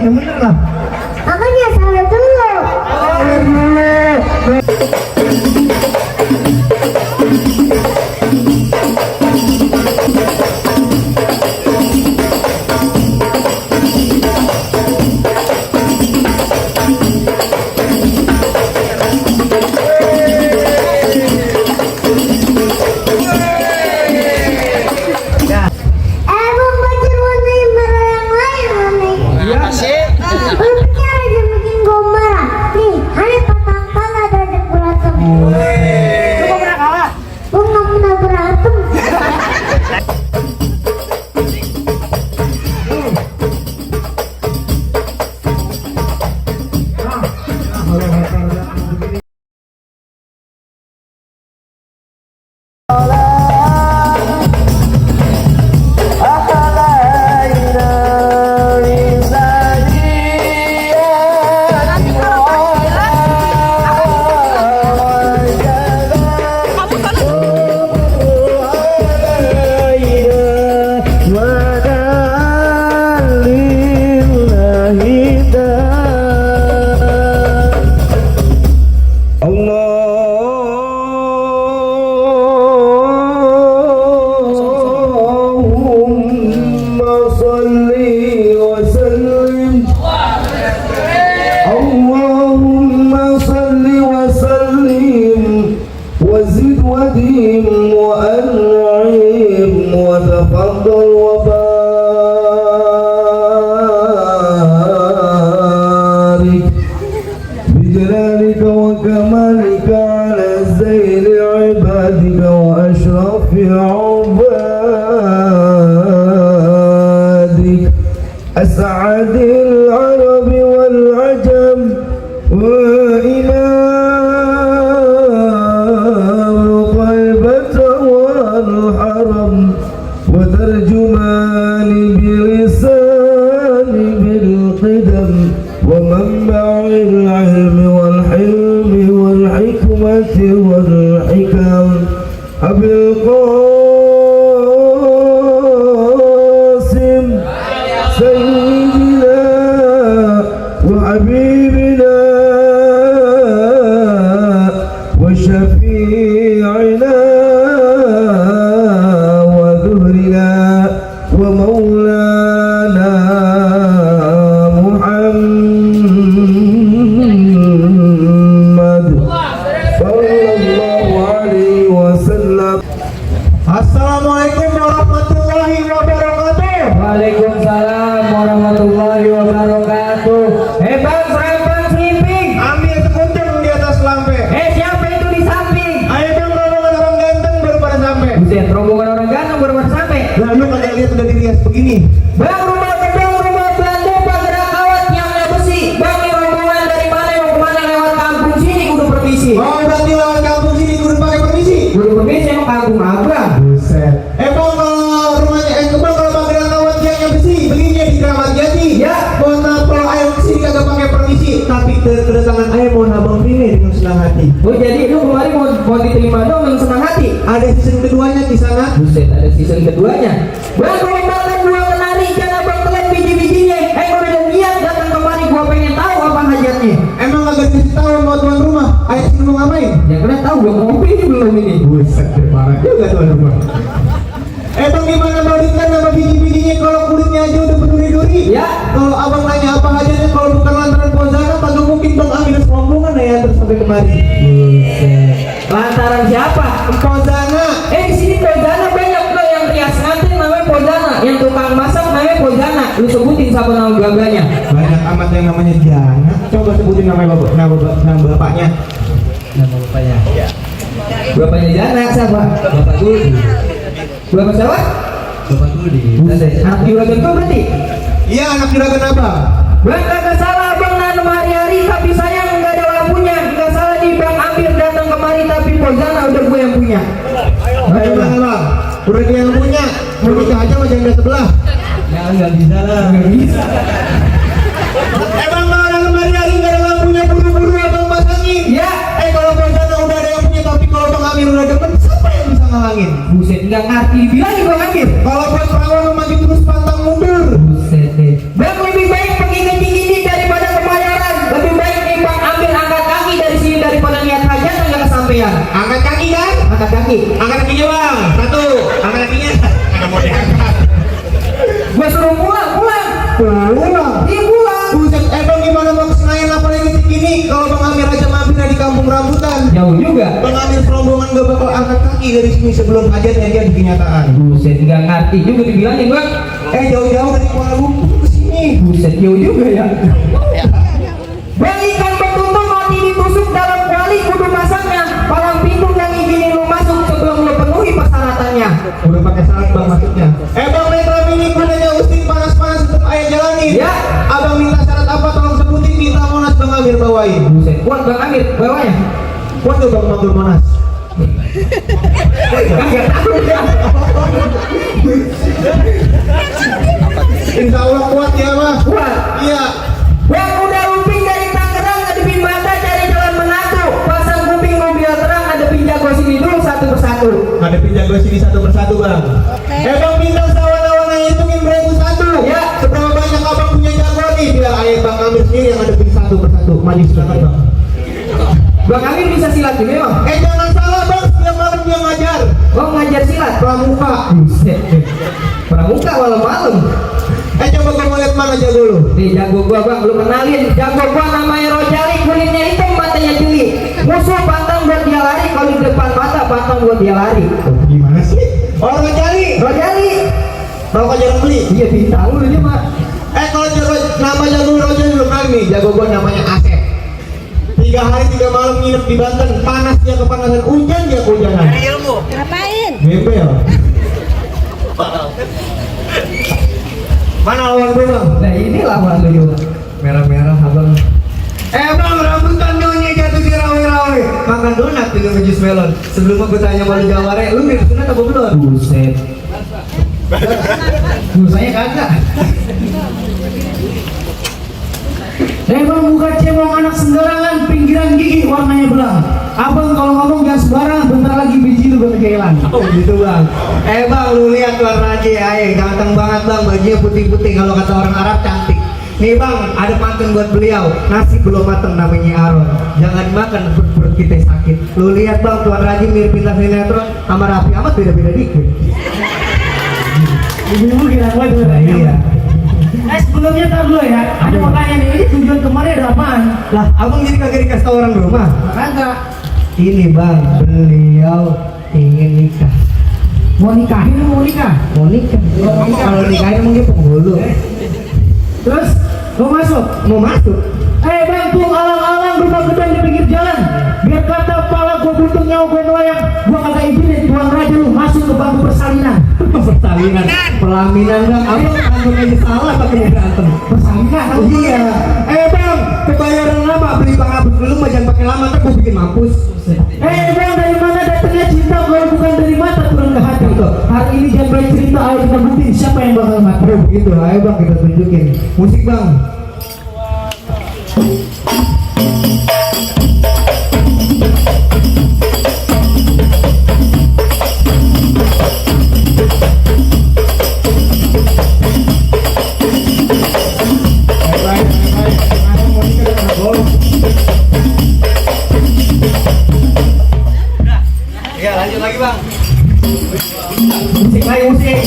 yang bener lah. Makanya salah dulu. Emang pacar warna yang merah yang lain warna. Iya sih. Rupanya aja bikin gue marah. Nih, hari patang kala dari berantem. Lu kok pernah kalah? Gue nggak pernah berantem. أسعد العرب والعجم وإمام الغيبة والحرم وترجمان بلسان بالقدم ومنبع العلم والحلم والحكمة والحكم أبي القاسم سيدنا وحبيبنا وشفيعنا وذهرنا ومولانا محمد صلى الله عليه وسلم. Assalamualaikum warahmatullahi wabarakatuh. Waalaikumsalam warahmatullahi wabarakatuh. Bang, serempang selimping. Ambil sekuncung di atas lampe. Siapa itu di samping? Ayo dong rombongan orang ganteng baru pada sampai. Buset, rombongan orang ganteng baru pada sampai. Lalu kagak lihat udah dirias begini. Bang, rumah gedung, rumah belanda, pagar kawat, tiangnya besi. Bang, ini rombongan dari mana mau kemana lewat kampung sini kudu permisi. Oh berarti lawan kampung sini kudu pakai permisi. Kudu permisi emang kampung abang. Buset. Bang kalau rumahnya Bang kalau pagar kawat tiangnya besi belinya di Keramat Jati. Ya. Mohon maaf kalau ayam kesini kagak pakai permisi. Tapi kedatangan ayam mohon abang pilih dengan senang hati. Oh jadi lu kemarin mau diterima dong dengan senang hati. Ada season keduanya di sana. Buset, ada season keduanya. Bang, kalau makan dua kenari jangan abang telan biji-bijinya. Udah niat datang kemari, gua pengen tahu apa hajatnya. Emang kagak dikasih tahu sama tuan rumah ayam sini mau ngapain? Ya kena tahu gua ngopi ini belum ini. Buset, parah juga tuan rumah. Bang gimana mau dikan sama biji-bijinya kalau kulitnya aja udah berduri-duri? Ya. Kalau abang nanya apa hajatnya kalau bukan lantaran Pozana, kagak mungkin bang ambil serombongan ya terus sampai kemari. Buset. Lantaran siapa? Pozana. Di sini Pozana banyak loh yang rias ngantin namanya Pozana, yang tukang masak namanya Pozana. Lu sebutin siapa nama bapaknya? Banyak amat yang namanya Jana. Coba sebutin nama bapaknya. Nama bapaknya. Ya. Bapaknya Jana siapa? Bapak Gudi. Bapak siapa? Bapak Gudi. Anak juragan kau berarti? Iya anak juragan abang. Bang, kagak salah abang nanam hari-hari tapi sayang nggak ada lampunya. Nggak salah di bang ambil datang kemari tapi Pozana udah gue yang punya. Ayo bang, udah dia yang punya. Mau nikah aja sama janda sebelah. Ya nggak bisa lah. Nggak bisa. Bang mau dalam hari-hari nggak ada lampunya buru-buru abang pasangin. Ya. Kalau Pozana udah ada yang punya tapi kalau bang Amir udah demen siapa yang bisa ngalangin? Buset, nggak ngerti dibilangin bang ambil. Kalau buat perawan maju terus pantang mundur. Buset deh. Bang lebih baik pergi ke tinggi ini kalau Bang Amir aja mampir di kampung rambutan. Jauh juga. Bang Amir serombongan gak bakal angkat kaki dari sini sebelum hajatnya dia di kenyataan. Buset, nggak ngerti juga dibilangin bang. Jauh-jauh dari Kuala Lumpur ke sini. Buset, jauh juga ya. Bang, ikan betutu mati ditusuk dalam kuali kudu masaknya. Palang pintu yang izinin lu masuk sebelum lu penuhi persyaratannya. Udah pakai syarat Bang maksudnya. Bang Metro Mini kudanya Ustin panas-panas untuk ayah jalanin. Ya. Abang minta syarat apa tolong sebutin, minta Monas Bang Amir bawain. Buset, kuat bang Amir bawanya. Kuat tuh Bang Matur Monas. Kagak takut ya. Insya Allah kuat ya Mas. Kuat. Iya. Yang udah uping dari Tangerang ngadepin mata cari jalan menatu. Pasang kuping mobil terang ngadepin jago sini dulu satu persatu. Ngadepin jago sini satu persatu Bang. Bang bintang sawan-sawan hitungin beribu satu. Ya. Seberapa banyak abang punya jago nih? Biar ayah Bang Amir sendiri yang ngadepin satu persatu. Maju silakan Bang. Bang Amir bisa silat juga bang? Jangan salah Bang, setiap malam dia ngajar. Oh ngajar silat? Pramuka. Buset. Pramuka malam-malam. Coba gua mau lihat mana jago lu. Nih jago gua bang, lu kenalin. Jago gua namanya Rojali, kulitnya hitam, matanya jeli. Musuh pantang buat dia lari, kalau di depan mata pantang buat dia lari. Gimana sih? Oh Rojali. Rojali. Rokok jarang beli. Iya bintang lu dia mah. Kalau jago nama jago Rojali lu kenal nih. Jago gua namanya Asep. 3 hari 3 malam nginep di Banten. Panas dia kepanasan, hujan dia kehujanan. Ngapain? Gembel. Mana lawan gue Bang? Nah ini lawan lu yuk. Merah-merah abang. Bang, rambutan nyonya jatuh di rawe-rawe. Makan donat dengan jus melon. Sebelum aku tanya malu jaware, lu mirip sunat apa belum? Buset. Busanya kagak. Bang buka cebong anak sembarangan, pinggiran gigi warnanya belang. Abang kalau ngomong jangan sembarangan, bentar lagi biji lu bakal kehilangan. Oh gitu Bang. Bang, lu lihat warna aja ya, ganteng banget Bang, bajunya putih-putih, kalau kata orang Arab cantik. Nih Bang, ada pantun buat beliau. Nasi belum mateng namanya Aron. Jangan makan perut kita sakit. Lu lihat Bang, Tuan Raji mirip pintas sinetron sama Raffi Ahmad beda-beda dikit. Ibu kira gua tuh. Iya. Sebelumnya tar dulu ya. Ada makanya nih, ini tujuan kemarin ada apaan? Lah, abang jadi kagak dikasih tau orang rumah. Kagak. Ini Bang, beliau ingin nikah. Mau nikahin atau mau nikah? Mau nikah. Kalau nikahin emang dia penghulu. Terus mau masuk? Mau masuk. Bang tuh alang-alang rumah gedang di pinggir jalan. Biar kata pala gua butuh nyawa gua melayang, gua kagak izinin Tuan Raja lu masuk ke bangku persalinan. Persalinan, pelaminan Bang. Abang kantor aja salah pakai mau berantem. Persalinan? Oh iya. Bang, kebayaran lama beli pengabus dulu, jangan pakai lama ntar gua bikin mampus. Bang dari mana datangnya cinta kalau bukan dari mata turun ke hati. Hari ini jangan banyak cerita, ayo kita buktiin siapa yang bakal mati. Oh begitu, ayo Bang kita tunjukin. Musik Bang. Ya lanjut lagi Bang. Musik lagi musik.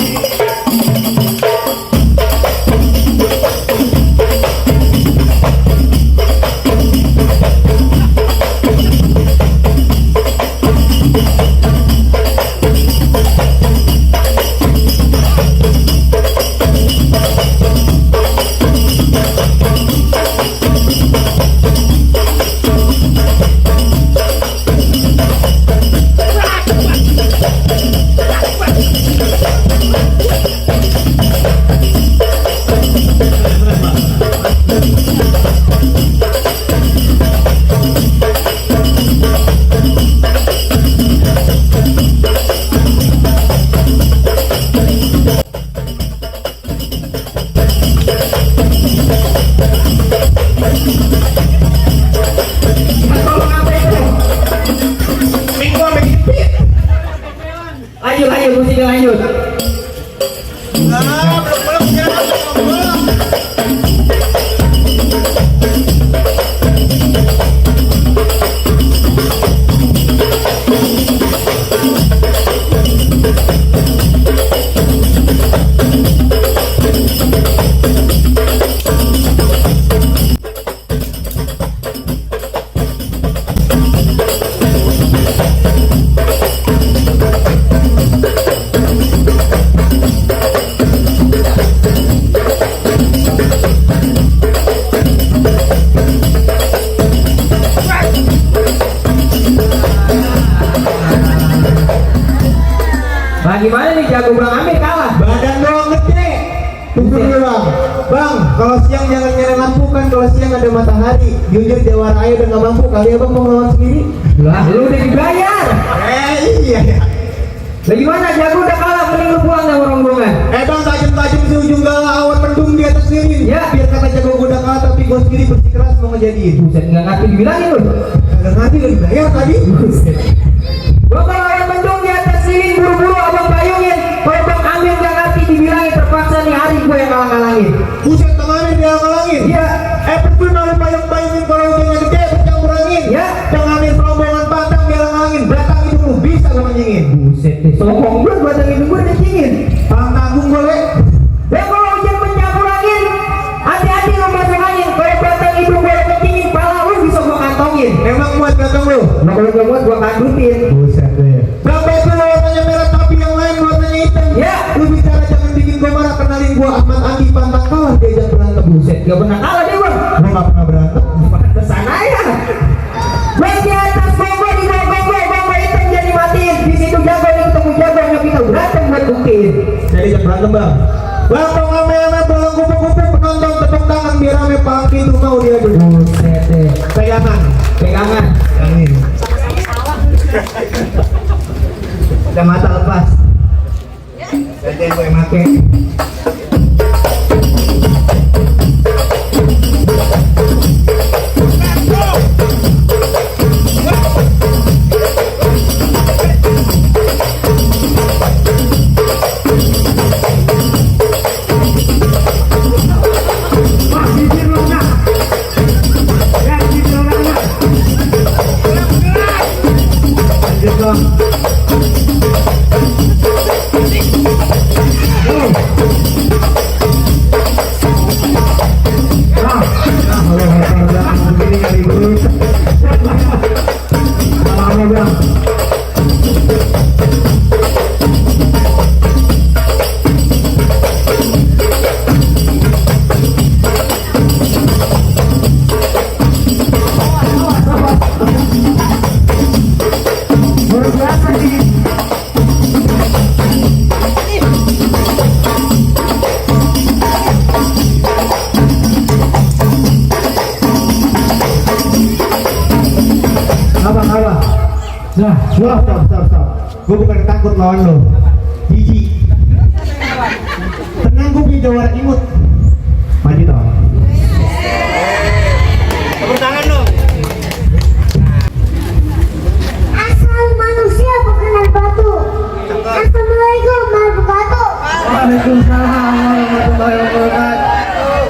Lanjut musiknya lanjut. siang ada matahari. Jujur Dewa Raya udah gak mampu, kali abang mau ngelawan sendiri. Lah, lu udah dibayar. Iya ya. Lah gimana, jago udah kalah, mending lu pulang sama rombongan. Bang, tajam-tajam si ujung galah, awan mendung di atas sini. Ya. Biar kata jago gue udah kalah, tapi gue sendiri bersikeras mau ngejadiin. Buset, nggak ngerti dibilangin lu. Kagak ngerti gak dibayar tadi. Gua kalau awan mendung di atas sini, buru-buru abang payungin. Kalau bang Amir nggak ngerti dibilangin, terpaksa nih hari gue yang ngalang-ngalangin. Buset, tangannya dia ngalangin. Iya. Percuma lu payung-payungin kalau hujannya gede, bercampur angin. Ya. Tanganin rombongan pantang dia ngalangin, belakang itu lu bisa lu menjingin. Buset deh, sokong gue buat yang gue dicingin. Pang agung boleh. Ya kalau hujan mencampur angin, hati-hati lo masuk angin. Kalau batang hidung gue kecingin, pala lu bisa gue kantongin. Emang muat belakang lu? Nah kalau gak muat gue kandutin. Buset deh. Berapa itu lo warnanya merah tapi yang lain warnanya hitam? Ya. Lu bicara jangan bikin gua marah, kenalin gua Ahmad Andi pantang kalah diajak berantem. Buset, gak pernah kalah deh gue. Gua gak pernah berantem. Kesana ya. Gue di atas gonggong, di bawah gonggong hitam jadi matiin. Di situ jago, di ketemu jago, yang kita berantem buat buktiin. Saya diajak berantem bang. Bang, tong rame-rame bola kupu-kupu penonton tepuk tangan biar rame pangki itu mau dia dulu. Buset deh. Pegangan. Pegangan. Amin. Udah mata lepas. Jadi gue make. Lanjut bang. Nah, stop. Gue bukan takut lawan lo. Jijik. Tenang, gue punya jawara imut. Maju dong. Tepuk tangan dong. Asal manusia bukan batu. Assalamualaikum warahmatullahi wabarakatuh. Waalaikumsalam warahmatullahi wabarakatuh.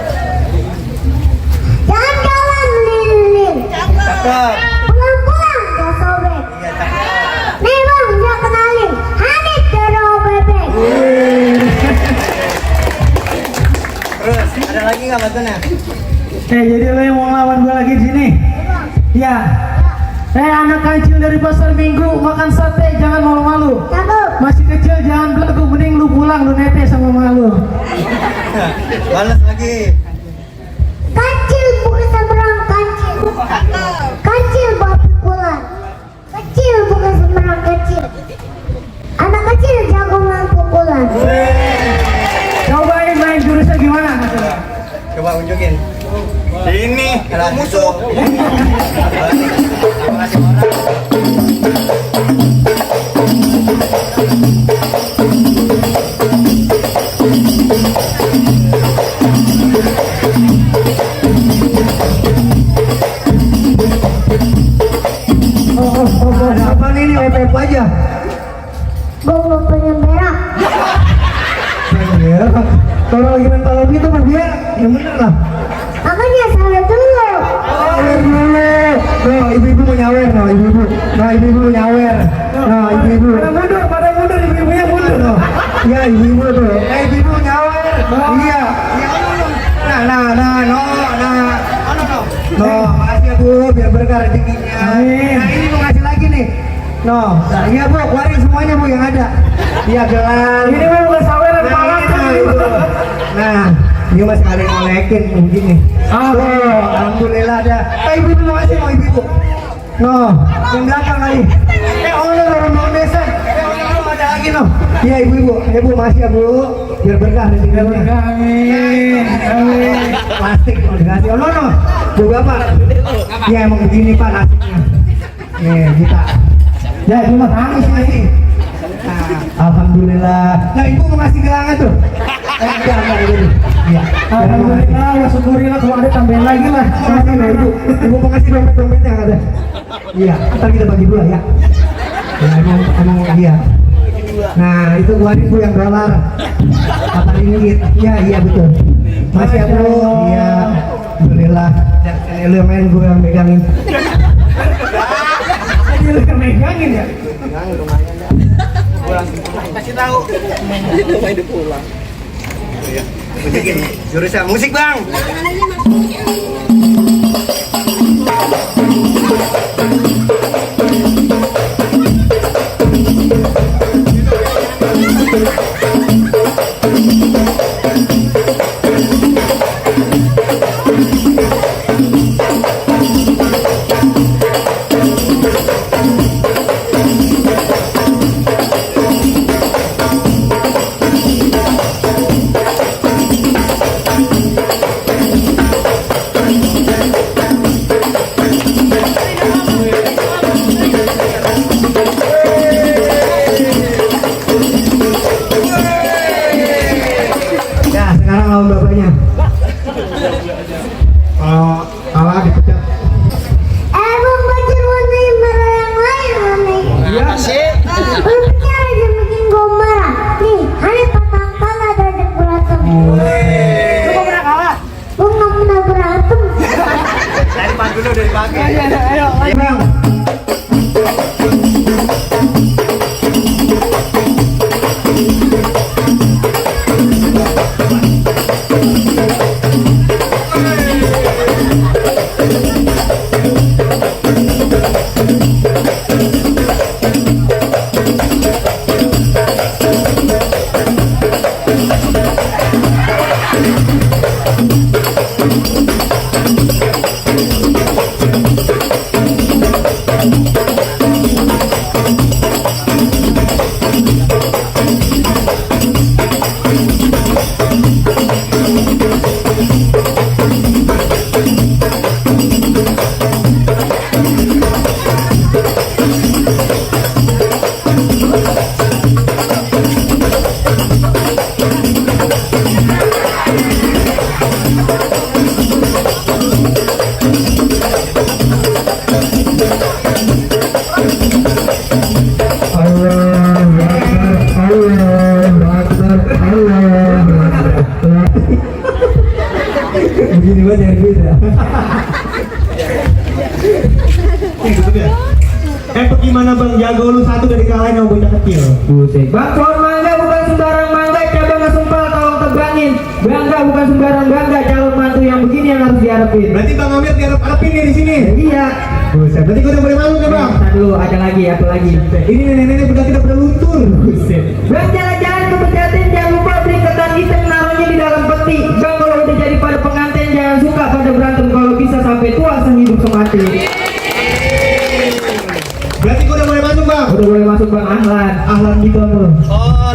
Jalan-jalan melilin. Pulang-pulang gak sobek. Nih bang, gak kenalin Hanif dari bebek. Terus, ada lagi nggak bantunya? Jadi lo yang mau ngelawan gue lagi di sini? Ya. Anak kecil dari pasar minggu makan sate jangan malu-malu. Cakep. Masih kecil jangan belagu, mending lu pulang lu nete sama malu. Balas lagi. Kancil bukan seberang kancil. Kancil bawa pukulan. Kecil bukan seberang kecil. Anak kecil jago main pukulan. Cobain main jurusnya gimana? Coba unjukin. Ini kalau musuh. Apa ini OPP aja? Gue mau pengen berak. Ya, kalau lagi mental gitu mah dia yang bener lah. Makanya salah dulu. Nyawer dulu. No, ibu-ibu mau nyawer, no, ibu-ibu. Nah, ibu-ibu mau nyawer. Nah, ibu-ibu. Pada mundur, ibu-ibunya mundur, no. Ya, ibu-ibu tuh. Ibu-ibu mau nyawer. Iya. No, makasih ya Bu, biar berkah rezekinya. Amin. Nah, ini mau ngasih lagi nih. No, nah, iya Bu, keluarin semuanya Bu yang ada. Iya, gelang. Ini mau bukan saweran palak. Nah, ini masih ada yang ngolekin begini. Oh, alhamdulillah ada. Ibu-ibu mau ngasih mau ibu-ibu. No, yang belakang lagi. Orang desa. Ada lagi no. Iya ibu-ibu, ibu masih ya Bu, biar berkah rezekinya. Amin. Plastik mau dikasih. Oh no. Coba Pak. Ya emang begini Pak nasibnya. Nih kita. Ya cuma nangis nih. Nah, alhamdulillah. Nah ibu mau ngasih gelangan tuh. Enggak ini. Iya. Alhamdulillah, ya syukurillah kalau ada tambahan lagi lah. Makasih lah ibu. Ibu mau ngasih dompet yang ada. Iya, ntar kita bagi dua ya. Ya emang iya. Nah itu kemarin bu yang dolar. Apa ringgit? Iya betul. Masih ya bro. Iya. Alhamdulillah. Lu yang main gue yang megangin. Lu yang megangin ya. Kasih tahu. Main pulang. Ya. Musikin. Jurusan musik bang. Sekarang lawan bapaknya. Kalau kalah dipecat. Bang Bajir warna merah yang lain warna. Iya. Rupanya aja bikin gue marah. Nih, ada patang kalah dari berantem. Lu mau pernah kalah? Gue nggak pernah berantem. Dari pan dulu dari pagi. Ayo, bang. Begini banget yang beda. Bagaimana bang, jago lu satu dari kalian yang bocah kecil. Buset. Bang, pohon mangga bukan sembarang mangga, cabang sumpah tolong tebangin. Bangga bukan sembarang bangga, calon mantu yang begini yang harus diharapin. Berarti bang Amir diharap-harapin nih di sini. Iya. Buset, berarti gue udah boleh malu ya bang. Ntar dulu, ada lagi, apa lagi? Ini nenek-nenek udah tidak pernah luntur. Buset. Bang, jalan-jalan ke pejaten, jangan lupa beli ketan hitam naruhnya di dalam peti. Bang, kalau udah jadi pada pengantin jangan suka pada berantem, kalau bisa sampai tua sehidup semati. Berarti gue udah boleh masuk bang. Udah boleh masuk bang, ahlan. Ahlan gitu bro. Oh,